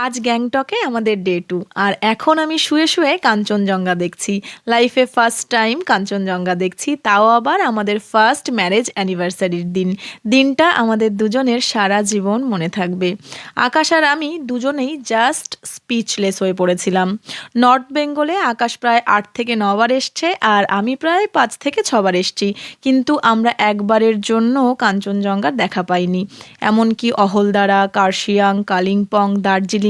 আজ গ্যাংটকে আমাদের ডে 2 আর এখন আমি শুয়ে শুয়ে কাঞ্চনজঙ্ঘা দেখছি। লাইফে ফার্স্ট টাইম কাঞ্চনজঙ্ঘা দেখছি, তাও আবার আমাদের ফার্স্ট ম্যারেজ অ্যানিভার্সারির দিন। দিনটা আমাদের দুজনের সারা জীবন মনে থাকবে। আকাশ আর আমি দুজনেই জাস্ট স্পিচলেস হয়ে পড়েছিলাম। নর্থ বেঙ্গলে আকাশ প্রায় 8 থেকে 9 বার এসছে আর আমি প্রায় 5 থেকে 6 বার এসছি, কিন্তু আমরা একবারের জন্য কাঞ্চনজঙ্ঘার দেখা পাইনি। এমনকি অহলদারা, কার্শিয়াং, কালিম্পং, দার্জিলিং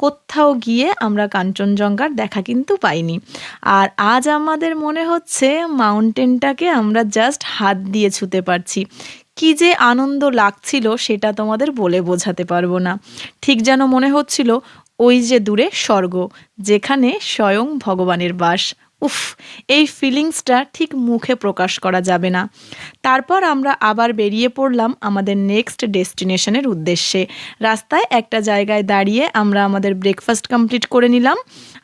কোথাও গিয়ে আমরা কাঞ্চনজঙ্ঘার দেখা কিন্তু পাইনি। আর আজ আমাদের মনে হচ্ছে মাউন্টেনটাকে আমরা জাস্ট হাত দিয়ে ছুঁতে পারছি। কি যে আনন্দ লাগছিল সেটা তোমাদের বলে বোঝাতে পারবো না। ঠিক যেন মনে হচ্ছিল ওই যে দূরে স্বর্গ, যেখানে স্বয়ং ভগবানের বাস। উফ, এই ফিলিংসটা ঠিক মুখে প্রকাশ করা যাবে না। তারপর আমরা আবার বেরিয়ে পড়লাম আমাদের নেক্সট ডেস্টিনেশনের উদ্দেশ্যে। রাস্তায় একটা জায়গায় দাঁড়িয়ে আমরা আমাদের ব্রেকফাস্ট কমপ্লিট করে নিলাম।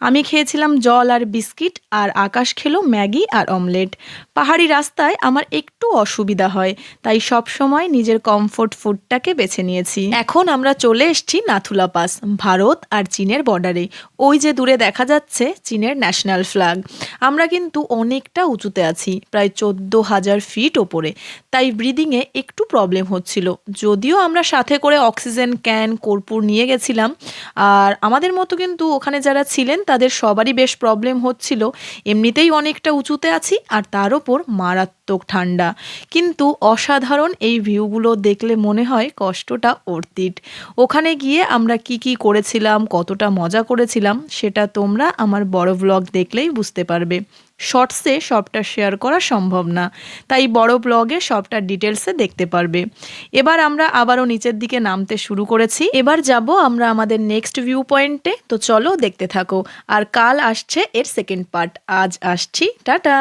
আমি খেয়েছিলাম জল আর বিস্কিট, আর আকাশ খেলো ম্যাগি আর অমলেট। পাহাড়ি রাস্তায় আমার একটু অসুবিধা হয়, তাই সব সময় নিজের কমফোর্ট ফুডটাকে বেছে নিয়েছি। এখন আমরা চলে এসেছি নাথুলা পাস, ভারত আর চীনের বর্ডারে। ওই যে দূরে দেখা যাচ্ছে চীনের ন্যাশনাল ফ্ল্যাগ। আমরা কিন্তু অনেকটা উঁচুতে আছি, প্রায় 14,000 ফিট ওপরে, তাই ব্রিদিংয়ে একটু প্রবলেম হচ্ছিল। যদিও আমরা সাথে করে অক্সিজেন ক্যান, কর্পূর নিয়ে গেছিলাম, আর আমাদের মতো কিন্তু ওখানে যারা ছিলেন তাদের সবারই বেশ প্রবলেম হচ্ছিল। এমনিতেই অনেকটা উঁচুতে আছি আর তার ওপর মারাত্মক ঠান্ডা, কিন্তু অসাধারণ এই ভিউগুলো দেখলে মনে হয় কষ্টটা অর্থিত। ওখানে গিয়ে আমরা কি কি করেছিলাম, কতটা মজা করেছিলাম, সেটা তোমরা আমার বড় ব্লগ দেখলেই বুঝতে পারবে। শর্টসে সবটা শেয়ার করা সম্ভব না, তাই বড় ব্লগে সবটা ডিটেলসে দেখতে পারবে। এবার আমরা আবারও নিচের দিকে নামতে শুরু করেছি। এবার যাব আমরা আমাদের নেক্সট ভিউ পয়েন্টে, তো চলো দেখতে থাকো। আর কাল আসছে এর সেকেন্ড পার্ট। আজ আসছি, টাটা।